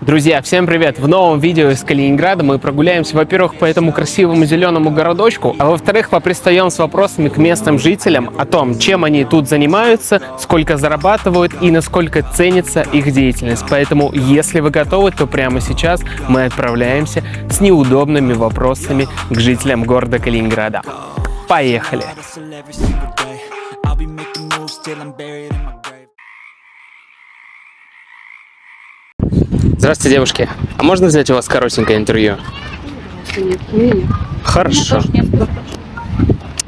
Друзья, всем привет! В новом видео из Калининграда мы прогуляемся, во-первых, по этому красивому зеленому городочку, а во-вторых, попристаем с вопросами к местным жителям о том, чем они тут занимаются, сколько зарабатывают и насколько ценится их деятельность. Поэтому, если вы готовы, то прямо сейчас мы отправляемся с неудобными вопросами к жителям города Калининграда. Поехали! Здравствуйте, девушки. А можно взять у вас коротенькое интервью? Нет, Хорошо.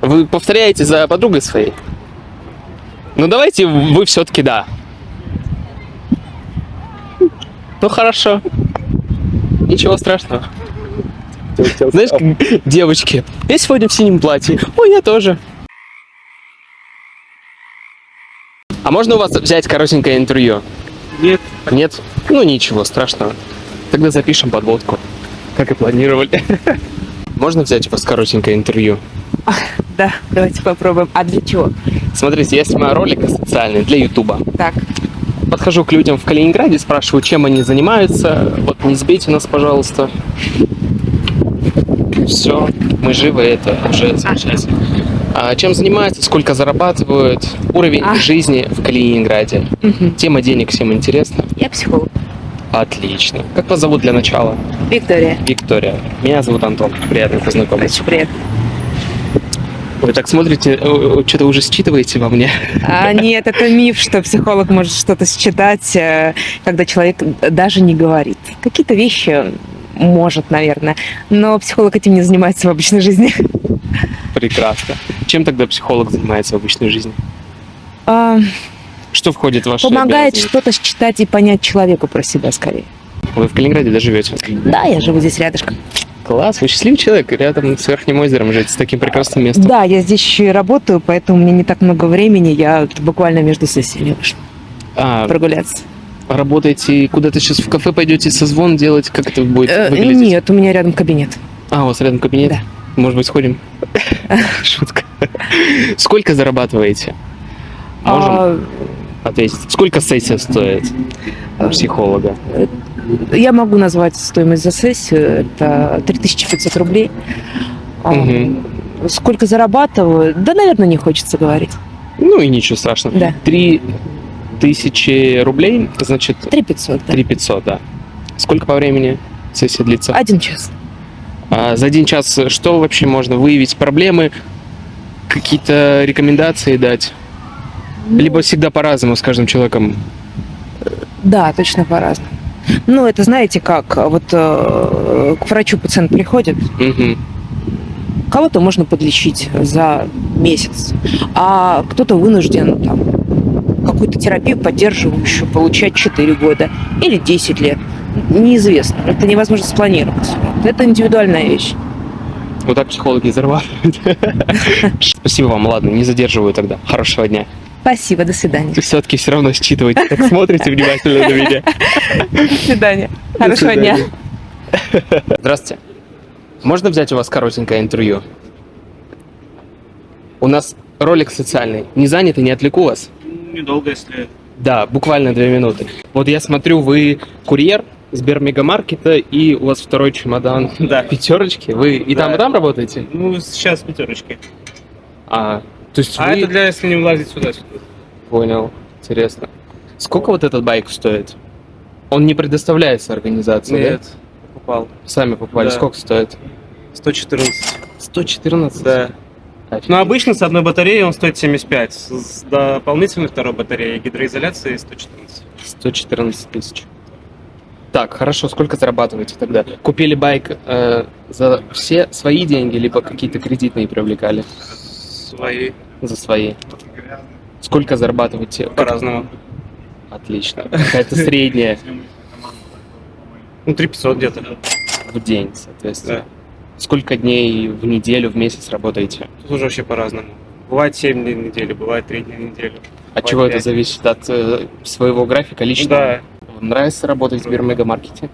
Вы повторяете за подругой своей? Ну давайте вы все-таки да. Ну хорошо. Ничего страшного. Знаешь, как девочки, я сегодня в синем платье. Ой, я тоже. А можно у вас взять коротенькое интервью? Нет. Нет? Ну ничего страшного. Тогда запишем подводку, как и планировали. Можно взять у вас коротенькое интервью? Да, давайте попробуем. А для чего? Смотрите, я снимаю ролик социальный для Ютуба. Так. Подхожу к людям в Калининграде, спрашиваю, чем они занимаются. Вот не сбейте нас, пожалуйста. Все, мы живы, это уже замечательно. А чем занимаются, сколько зарабатывают, уровень жизни в Калининграде. Тема денег всем интересна? Я психолог. Отлично. Как вас зовут для начала? Виктория. Виктория. Меня зовут Антон. Приятно познакомиться. Очень приятно. Вы так смотрите, что-то уже считываете во мне? Нет, это миф, что психолог может что-то считать, когда человек даже не говорит. Какие-то вещи может, наверное, но психолог этим не занимается в обычной жизни. Прекрасно. Чем тогда психолог занимается в обычной жизни? Что входит в ваши Помогает обязанности? что-то считать и понять человеку про себя скорее. Вы в Калининграде, да, живете? Да, я живу здесь рядышком. Класс, вы счастливый человек, рядом с Верхним озером жить, с таким прекрасным местом. Да, я здесь еще и работаю, поэтому мне не так много времени. Я буквально между сессиями вышла прогуляться. Работаете куда-то сейчас в кафе пойдете, созвон делать? Как это будет выглядеть? Нет, у меня рядом кабинет. У вас рядом кабинет? Да. Может быть, сходим? Шутка. Сколько зарабатываете? Можем ответить. Сколько сессия стоит у психолога? Я могу назвать стоимость за сессию. Это 3500 рублей. Сколько зарабатываю? Да, наверное, не хочется говорить. Ну и ничего страшного. Да. 3000 рублей, значит... 3500, да. 3500, да. Сколько по времени сессия длится? 1 час. За 1 час что вообще можно? Выявить проблемы, какие-то рекомендации дать? Либо всегда по-разному с каждым человеком? Да, точно по-разному. Ну, это знаете как, вот к врачу пациент приходит, кого-то можно подлечить за месяц, а кто-то вынужден там какую-то терапию поддерживающую получать 4 года или 10 лет. Неизвестно. Это невозможно спланировать. Это индивидуальная вещь. Вот так психологи зарабатывают. Спасибо вам, ладно, не задерживаю тогда. Хорошего дня. Спасибо, до свидания. Все-таки все равно считываете, так смотрите внимательно на меня. До свидания. Хорошего дня. Здравствуйте. Можно взять у вас коротенькое интервью? У нас ролик социальный. Не занят и не отвлеку вас? Недолго, если... Да, буквально 2 минуты. Вот я смотрю, вы курьер Сбермегамаркета, и у вас второй чемодан. Да. Пятерочки. Вы и там, и там работаете? Ну, сейчас пятерочки. То есть вы... Это для, если не влазить сюда. Понял. Интересно. Сколько вот этот байк стоит? Он не предоставляется организации, Нет, да? покупал. Сами покупали. Да. Сколько стоит? 114. 114? Да. Офигеть. Но обычно с одной батареей он стоит 75. С дополнительной второй батареей гидроизоляции 114. 114 тысяч. Так, хорошо. Сколько зарабатываете тогда? Купили байк за все свои деньги, либо какие-то кредитные привлекали? Свои. За свои. Сколько зарабатываете? По-разному. Отлично. Какая-то средняя Ну, 3500 где-то. в день, соответственно. Да. Сколько дней в неделю, в месяц работаете? Тут уже вообще по-разному. Бывает 7 дней в неделю, бывает 3 дня в неделю. От чего это зависит? От своего графика личного? Да. Вам нравится работать в Сбермегамаркете?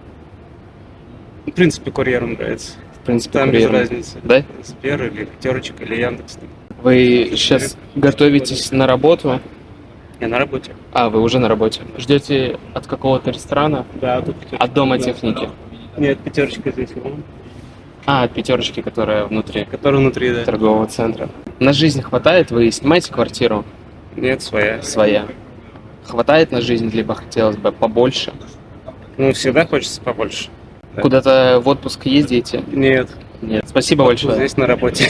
В принципе, курьерам нравится. В принципе, Там без курьером. разницы. Да? Сбер или пятерочек или Яндекс. Вы сейчас готовитесь на работу? Я на работе. А, вы уже на работе. Ждете от какого-то ресторана? Да, тут пятерочка. От Дома Да. техники? Нет, пятерочка здесь. вон. А, от пятерочки, которая внутри Который внутри, да. торгового центра. На жизнь хватает? Вы снимаете квартиру? Нет, своя. Своя. Хватает на жизнь, либо хотелось бы побольше? Ну, всегда хочется побольше. Да. Куда-то в отпуск ездите? Нет. Нет. Спасибо большое. Здесь на работе.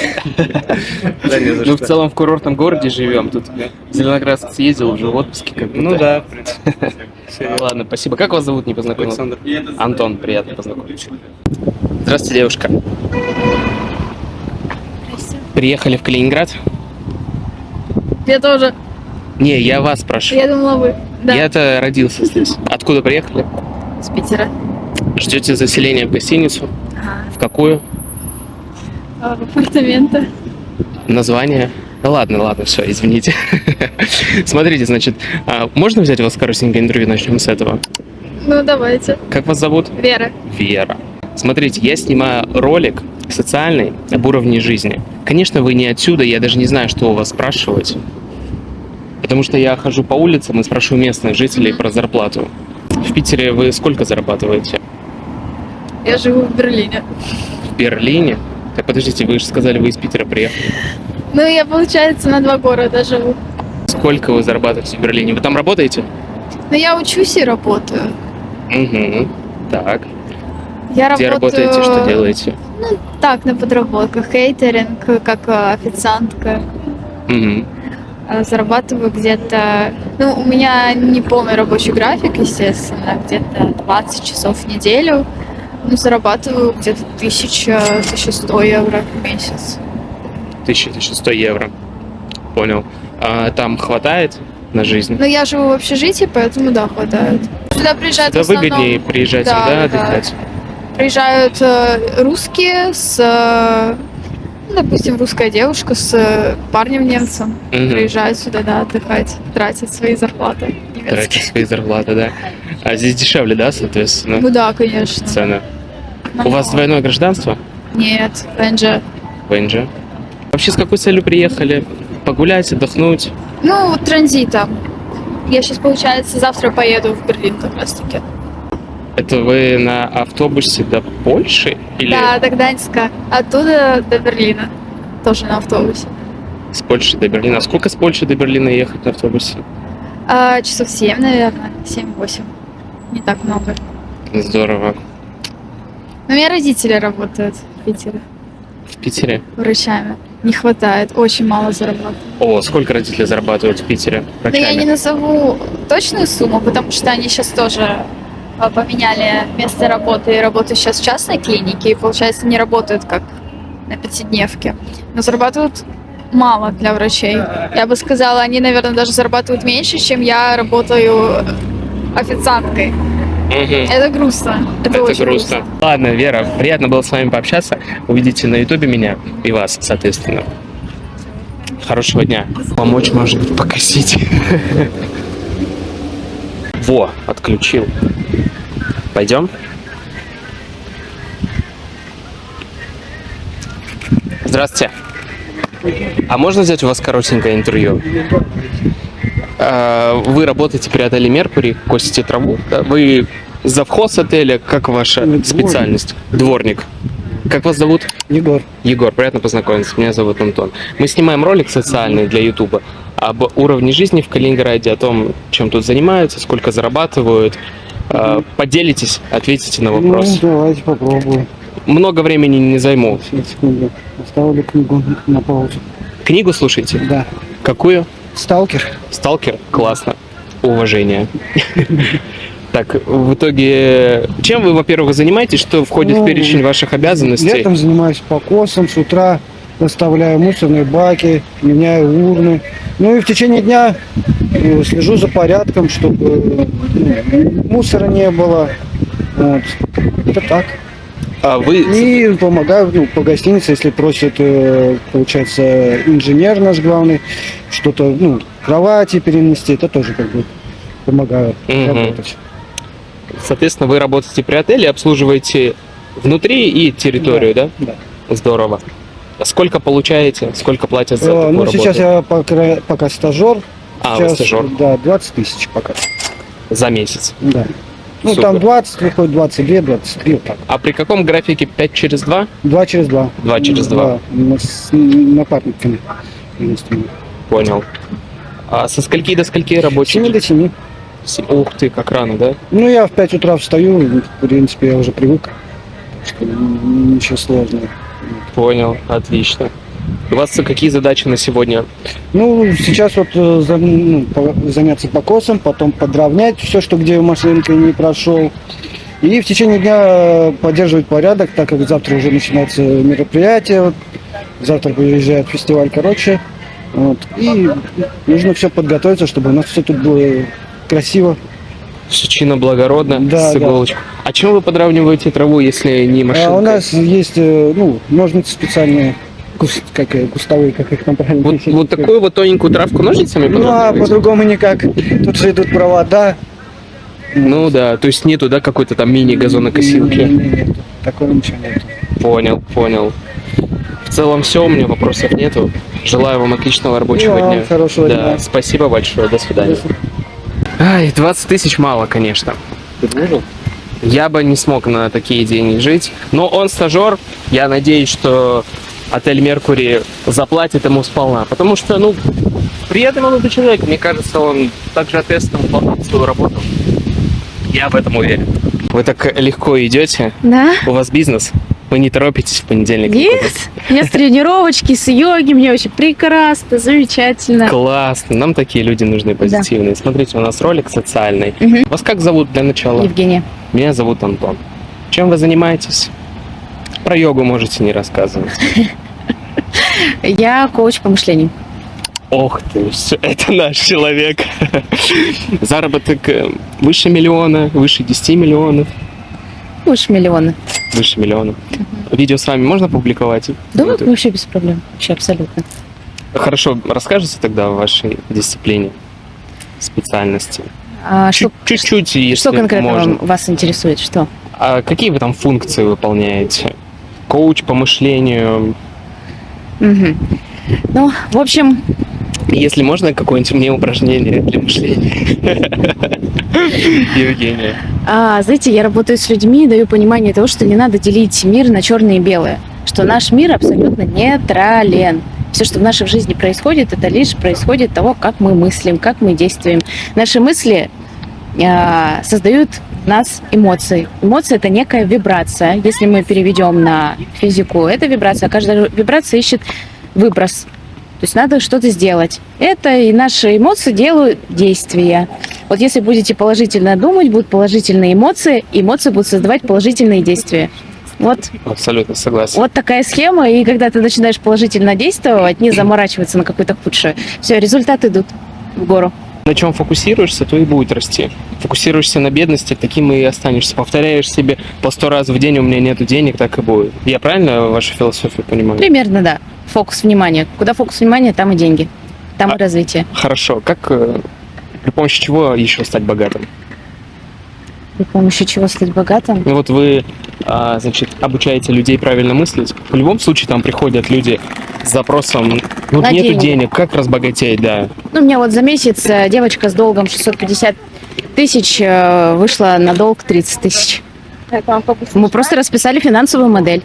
Да, не за Ну, в что. целом в курортном городе живем. Тут в Зеленоградск съездил уже в отпуске. Как Ну будто. да, в принципе. Всё. Ладно, спасибо. Как вас зовут, не познакомился? Александр. Антон, приятно познакомиться. Здравствуйте, девушка. Приехали в Калининград? Я тоже. Не, я вас спрашиваю. Я думала, вы. Да. Я-то родился здесь. Откуда приехали? С Питера. Ждете заселения в гостиницу? Ага. В какую? В апартаменты. Название? Да ладно, все, извините. Смотрите, значит, можно взять у вас коротенькое интервью? Начнем с этого. Ну, давайте. Как вас зовут? Вера. Вера. Смотрите, я снимаю ролик социальный об уровне жизни. Конечно, вы не отсюда, я даже не знаю, что у вас спрашивать. Потому что я хожу по улицам и спрашиваю местных жителей про зарплату. В Питере вы сколько зарабатываете? Я живу в Берлине. В Берлине? Так подождите, вы же сказали, вы из Питера приехали. Ну, я, получается, на 2 города живу. Сколько вы зарабатываете в Берлине? Вы там работаете? Но я учусь и работаю. Угу. Так. Я Где работаю... работаете, что делаете? Так, на подработках. Кейтеринг, как официантка. Угу. Зарабатываю где-то... Ну, у меня не полный рабочий график, естественно. Где-то 20 часов в неделю. Ну, зарабатываю где-то 1100 евро в месяц. 1100 евро. Понял. А там хватает на жизнь? Но я живу в общежитии, поэтому да, хватает. Сюда приезжают Да в основном... выгоднее приезжать, Да, да, да. отдыхать? Приезжают русские с, ну, допустим, русская девушка с парнем немцем. Мгм. Приезжают сюда, да, отдыхать, тратят свои зарплаты Тратить немецкие. свои зарплаты, да. А здесь дешевле, да, соответственно, Ну да, конечно. цены? У вас Намного. двойное гражданство? Нет, ВНЖ. ВНЖ. Вообще с какой целью приехали? Погулять, отдохнуть? Ну, транзитом. Я сейчас, получается, завтра поеду в Берлин как раз таки. Это вы на автобусе до Польши? Или Да, до Гданьска. Оттуда до Берлина. Тоже на автобусе. с Польши до Берлина? А сколько с Польши до Берлина ехать на автобусе? Часов 7, наверное. 7-8. Не так много. Здорово. Но у меня родители работают в Питере В Питере? врачами. Не хватает, очень мало зарабатывают. О, сколько родители зарабатывают в Питере Но я не врачами? назову точную сумму, потому что они сейчас тоже поменяли место работы и работают сейчас в частной клинике, и, получается, не работают как на пятидневке. Но зарабатывают мало для врачей. Я бы сказала, они, наверное, даже зарабатывают меньше, чем я работаю официанткой. Мгм. Это грустно. Это Это очень грустно. Ладно, Вера, приятно было с вами пообщаться. Увидите на ютубе меня и вас, соответственно. Хорошего дня. Помочь, может быть, покосить. Во, отключил. Пойдем? Здравствуйте. А можно взять у вас коротенькое интервью? Вы работаете при отеле Меркурий, косите траву. Да? Вы завхоз отеля, как ваша специальность? Дворник. Как вас зовут? Егор. Егор, приятно познакомиться. Меня зовут Антон. Мы снимаем ролик социальный для Ютуба об уровне жизни в Калининграде, о том, чем тут занимаются, сколько зарабатывают. Поделитесь, ответите на вопрос. Ну, давайте попробуем. Много времени не займу. Сейчас, секунду. Оставлю книгу на паузу. Книгу слушайте? Да. Какую? Сталкер. Сталкер? Классно. Уважение. Так, в итоге, чем вы, во-первых, занимаетесь, что входит в Ну, перечень ваших обязанностей? Летом занимаюсь покосом, с утра доставляю мусорные баки, меняю урны. Ну и в течение дня слежу за порядком, чтобы мусора не было. Вот. Это так. А вы... И помогаю по гостинице, если просит, получается, инженер наш главный, что-то, кровати перенести, это тоже как бы помогаю Мгм. работать. Соответственно, вы работаете при отеле, обслуживаете внутри и территорию, да? Да. Здорово. А сколько получаете? Сколько платят за такую Ну, работу? сейчас я пока стажер, А, вы стажер. Да, 20 тысяч пока. За месяц. Да. Ну, Супер. там 20, выходит 22, 23, вот так. А при каком графике 5 через 2? 2 через 2. 2 через 2. Да, мы с напарниками. единственными. Понял. А со скольки до скольки 7 рабочий? до 7. Ух ты, как рано, да? Ну, я в 5 утра встаю, в принципе, я уже привык. Так что ничего сложного. Понял, отлично. У вас какие задачи на сегодня? Ну, сейчас вот заняться покосом, потом подровнять все, что где машинкой не прошел. И в течение дня поддерживать порядок, так как завтра уже начинается мероприятие. Вот, завтра приезжает фестиваль, короче. Вот, и нужно все подготовиться, чтобы у нас все тут было красиво. Все чинно, благородно, Да, с да. иголочку. А чем вы подравниваете траву, если не машинкой? А у нас есть ножницы специальные, кустовые, как их там правильно Вот, пишут. вот такую вот тоненькую травку ножницами Ну, а подравниваете? по-другому никак. Тут же идут провода. Ну да, то есть нету, да, какой-то там мини-газонокосилки? Нет, такого ничего нет. Понял. В целом все, у меня вопросов нету. Желаю вам отличного рабочего Вам дня. хорошего Да, дня. спасибо большое, до свидания. Ай, 20 тысяч мало, конечно. Я бы не смог на такие деньги жить. Но он стажер, я надеюсь, что отель «Меркури» заплатит ему сполна. Потому что, приятный молодой человек. Мне кажется, он также ответственно выполняет свою работу. Я в этом уверен. Вы так легко идете. Да? У вас бизнес. Вы не торопитесь в понедельник. Нет, я с тренировочки, с йоги, мне вообще прекрасно, замечательно. Классно. Нам такие люди нужны, позитивные. Смотрите, у нас ролик социальный. Мгм. Вас как зовут для начала? Евгения. Меня зовут Антон. Чем вы занимаетесь? Про йогу можете не рассказывать. Я коуч по мышлению. Ох ты, всё, это наш человек. Заработок выше миллиона, выше 10 миллионов. Больше миллиона. Выше миллиона. Видео с вами можно публиковать? Да, вообще без проблем. Вообще абсолютно. Хорошо, расскажите тогда о вашей дисциплине, специальности. А что, Чуть-чуть, если что конкретно можно. вас интересует? Что? А какие вы там функции выполняете? Коуч по мышлению. Мгм. Ну, в общем, Если можно, какое-нибудь мне упражнение для мышления. Евгения. знаете, я работаю с людьми, даю понимание того, что не надо делить мир на черное и белое. Что наш мир абсолютно нейтрален. Все, что в нашей жизни происходит, это лишь происходит того, как мы мыслим, как мы действуем. Наши мысли создают в нас эмоции. Эмоция — это некая вибрация. Если мы переведем на физику, это вибрация. Каждая вибрация ищет выброс. То есть надо что-то сделать. Это и наши эмоции делают действия. Вот если будете положительно думать, будут положительные эмоции, и эмоции будут создавать положительные действия. Вот, Абсолютно согласен. вот такая схема, и когда ты начинаешь положительно действовать, не заморачиваться на какое-то худшее, все, результаты идут в гору. На чем фокусируешься, то и будет расти. Фокусируешься на бедности, таким и останешься. Повторяешь себе по 100 раз в день: у меня нету денег, так и будет. Я правильно вашу философию понимаю? Примерно, да. Фокус внимания. Куда фокус внимания, там и деньги, там и развитие. Хорошо. Как при помощи чего еще стать богатым? При помощи чего стать богатым? Ну вот вы, обучаете людей правильно мыслить. В любом случае там приходят люди с запросом: На нету деньги. денег, как разбогатеть, да. Ну, у меня вот за месяц девочка с долгом 650 тысяч вышла на долг 30 тысяч. Мы просто расписали финансовую модель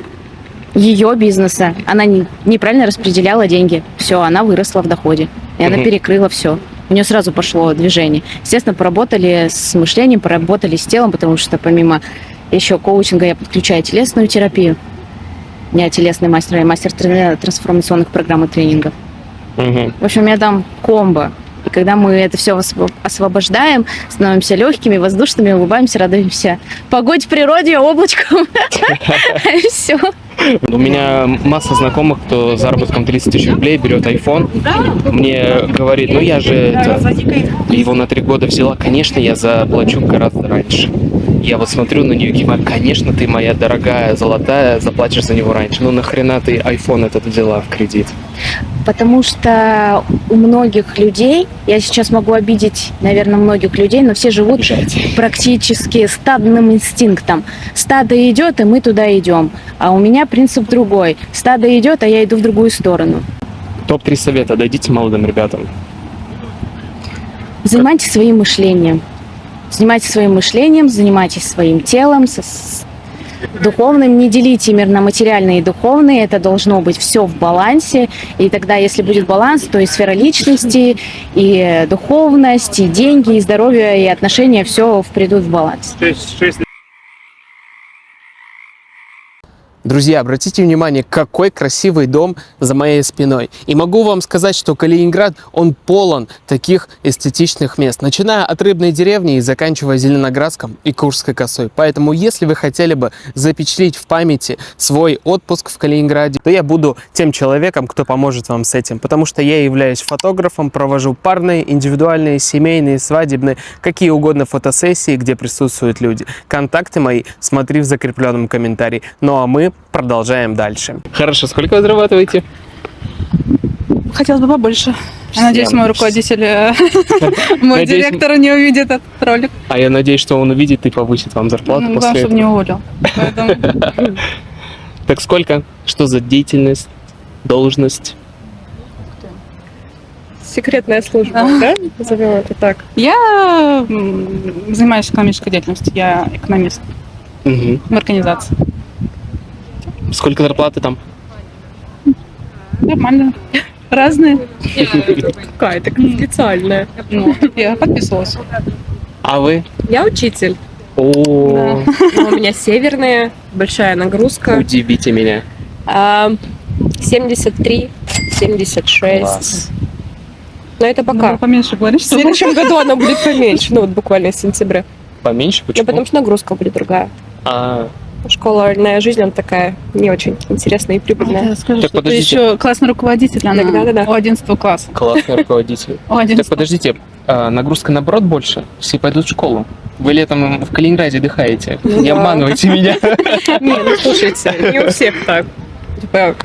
ее бизнеса. Она неправильно распределяла деньги. Все, она выросла в доходе. И она Мгм. перекрыла все. У нее сразу пошло движение. Естественно, поработали с мышлением, поработали с телом, потому что помимо еще коучинга я подключаю телесную терапию. Я телесный мастер, я мастер трансформационных программ и тренингов. Мгм. В общем, у меня там комбо. И когда мы это все освобождаем, становимся легкими, воздушными, улыбаемся, радуемся погоде, природе, облачком. Все. У меня масса знакомых, кто заработком 30 тысяч рублей берет iPhone. Мне говорит: я же его на 3 года взяла. Конечно, я заплачу гораздо раньше. Я вот смотрю на нее и говорю: конечно, ты моя дорогая, золотая, заплатишь за него раньше. Нахрена ты iPhone этот взяла в кредит? Потому что у многих людей, я сейчас могу обидеть, наверное, многих людей, но все живут Бежать. практически стадным инстинктом. Стадо идет, и мы туда идем. А у меня принцип другой. Стадо идет, а я иду в другую сторону. Топ-3 совета дадите молодым ребятам. Занимайтесь своим мышлением. Занимайтесь своим мышлением, занимайтесь своим телом, с духовным. Не делите мир на материальный и духовный. Это должно быть все в балансе. И тогда, если будет баланс, то и сфера личности, и духовность, и деньги, и здоровье, и отношения, все придут в баланс. Друзья, обратите внимание, какой красивый дом за моей спиной. И могу вам сказать, что Калининград, он полон таких эстетичных мест, начиная от Рыбной деревни и заканчивая Зеленоградском и Курской косой. Поэтому, если вы хотели бы запечатлеть в памяти свой отпуск в Калининграде, то я буду тем человеком, кто поможет вам с этим. Потому что я являюсь фотографом, провожу парные, индивидуальные, семейные, свадебные, какие угодно фотосессии, где присутствуют люди. Контакты мои смотри в закрепленном комментарии. Ну а мы продолжаем дальше. Хорошо, сколько вы зарабатываете? Хотелось бы побольше. Я надеюсь, мой руководитель, мой Надеюсь, директор не увидит этот ролик. А я надеюсь, что он увидит и повысит вам зарплату Главное, после чтобы этого. не уволил. Поэтому Так сколько? Что за деятельность? Должность? Секретная служба, да? Назовем это так. я занимаюсь экономической деятельностью. Я экономист Мгм. в организации. Сколько зарплаты там? Нормально. Разные. Какая-то специальная. Ну, я подписывалась. А вы? Я учитель. О, Но у меня северная, большая нагрузка. удивите меня. 73, 76. Класс. Но это Надо пока. поменьше говорить, В что следующем году она будет поменьше, ну вот буквально в сентябре. Поменьше? Ну Почему? потому что нагрузка будет другая. А, Школьная жизнь, она такая не очень интересная и прибыльная. Я скажу, Так, что ты подождите. еще классный руководитель, она Да-да-да. у 11 класса. классный руководитель. У Так 11. подождите, нагрузка наоборот больше? Все пойдут в школу. Вы летом в Калининграде отдыхаете. Ну Не да. обманывайте меня. Не, ну слушайте, не у всех так. Типа,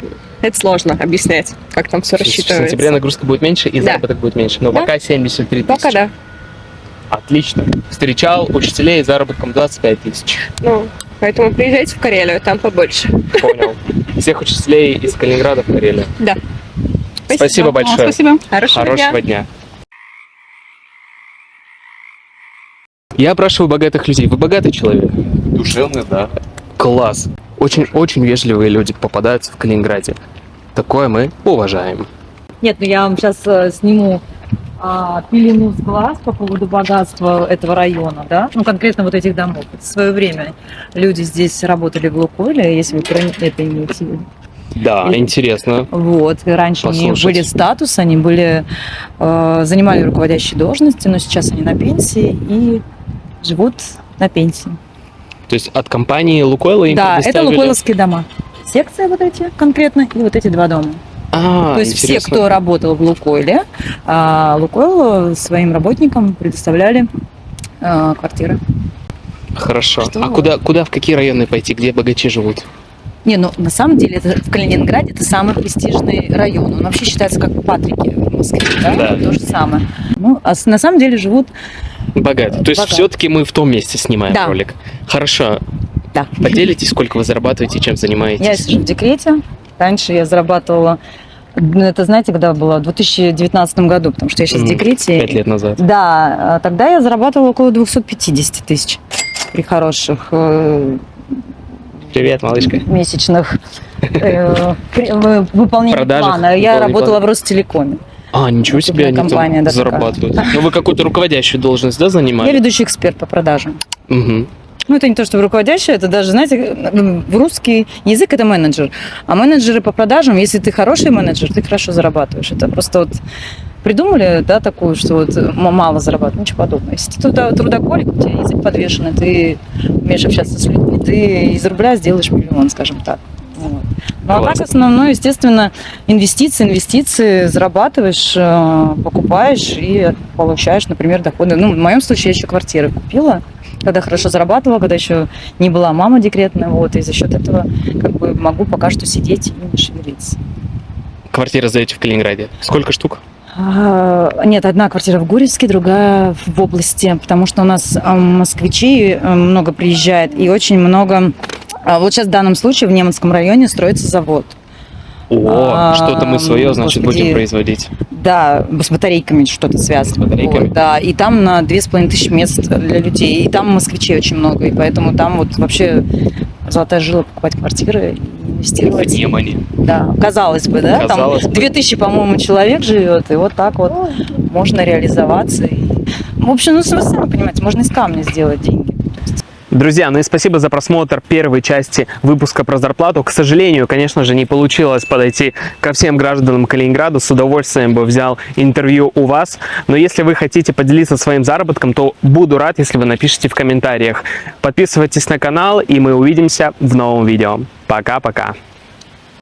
это сложно объяснять, как там все В рассчитывается. сентябре нагрузка будет меньше и Да. заработок будет меньше. Но Да. пока 73 тысячи. Пока да. Отлично. Встречал учителей с заработком 25 тысяч. Ну, поэтому приезжайте в Карелию, там побольше. Понял. Всех учителей из Калининграда в Карелию. Да. Спасибо большое. Спасибо. Хорошего дня. Я опрашиваю богатых людей. Вы богатый человек? Душевный, да. Класс. Очень вежливые люди попадаются в Калининграде. Такое мы уважаем. Нет, ну я вам сейчас сниму пелену с глаз по поводу богатства этого района, да, ну конкретно вот этих домов. В свое время люди здесь работали в Лукойле, если вы про это имеете в виду. Да, И- интересно. Вот, и раньше они Послушать. были статус, они были, занимали руководящие должности, но сейчас они на пенсии и живут на пенсии. То есть от компании Лукойла им Да, это предоставили- лукойловские дома. Секция вот эти конкретно и вот эти два дома. А, То есть все, интересно. кто работал в Лукойле, Лукойл своим работникам предоставляли квартиры. Хорошо. Что? А куда, в какие районы пойти, где богачи живут? Не, ну на самом деле это, в Калининграде это самый престижный район. Он вообще считается как Патрики в Москве, да? Да. То же самое. Ну, а на самом деле живут... Богатые. То есть Богатые. все-таки мы в том месте снимаем Да. ролик. Хорошо. Да. Поделитесь, сколько вы зарабатываете, чем занимаетесь? Я сижу в декрете. Раньше я зарабатывала... Это знаете, когда было? В 2019 году, потому что я сейчас в декрете. 5 лет назад. Да, тогда я зарабатывала около 250 тысяч при хороших Привет, малышка. месячных выполнения Продажах, плана. Я выполнения работала плана. в Ростелекоме. А, ничего себе, Крупная они компания, там да, такая. зарабатывают. Ну, вы какую-то руководящую должность, да, Я занимали? ведущий эксперт по продажам. Мгм. Ну, это не то, что руководящий, это даже, знаете, в русский язык это менеджер. А менеджеры по продажам, если ты хороший менеджер, ты хорошо зарабатываешь. Это просто вот придумали, да, такую, что вот мало зарабатывать, ничего подобного. Если ты трудоголик, у тебя язык подвешенный, ты умеешь общаться с людьми, ты из рубля сделаешь миллион, скажем так. Вот. Ну, а Классно. так основное, естественно, инвестиции, зарабатываешь, покупаешь и получаешь, например, доходы. Ну, в моем случае я еще квартиры купила, когда хорошо зарабатывала, когда еще не была мама декретная, вот, и за счет этого как бы могу пока что сидеть и не шевелиться. Квартиры сдаете в Калининграде. Сколько штук? Нет, одна квартира в Гурьевске, другая в области, потому что у нас москвичей много приезжает и очень много... Вот сейчас в данном случае в Неманском районе строится завод. Что-то мы свое, значит, господи. будем производить. Да, с батарейками что-то связано. С батарейками. Вот, да, и там на 2500 мест для людей. И там москвичей очень много, и поэтому там вот вообще золотая жила покупать квартиры и инвестировать. Внимание. Да, казалось бы, да? Казалось там бы. 2000, по-моему, человек живет, и вот так вот можно реализоваться. В общем, ну, сами понимаете, можно из камня сделать деньги. Друзья, ну и спасибо за просмотр первой части выпуска про зарплату. К сожалению, конечно же, не получилось подойти ко всем гражданам Калининграда. С удовольствием бы взял интервью у вас. Но если вы хотите поделиться своим заработком, то буду рад, если вы напишите в комментариях. Подписывайтесь на канал, и мы увидимся в новом видео. Пока-пока.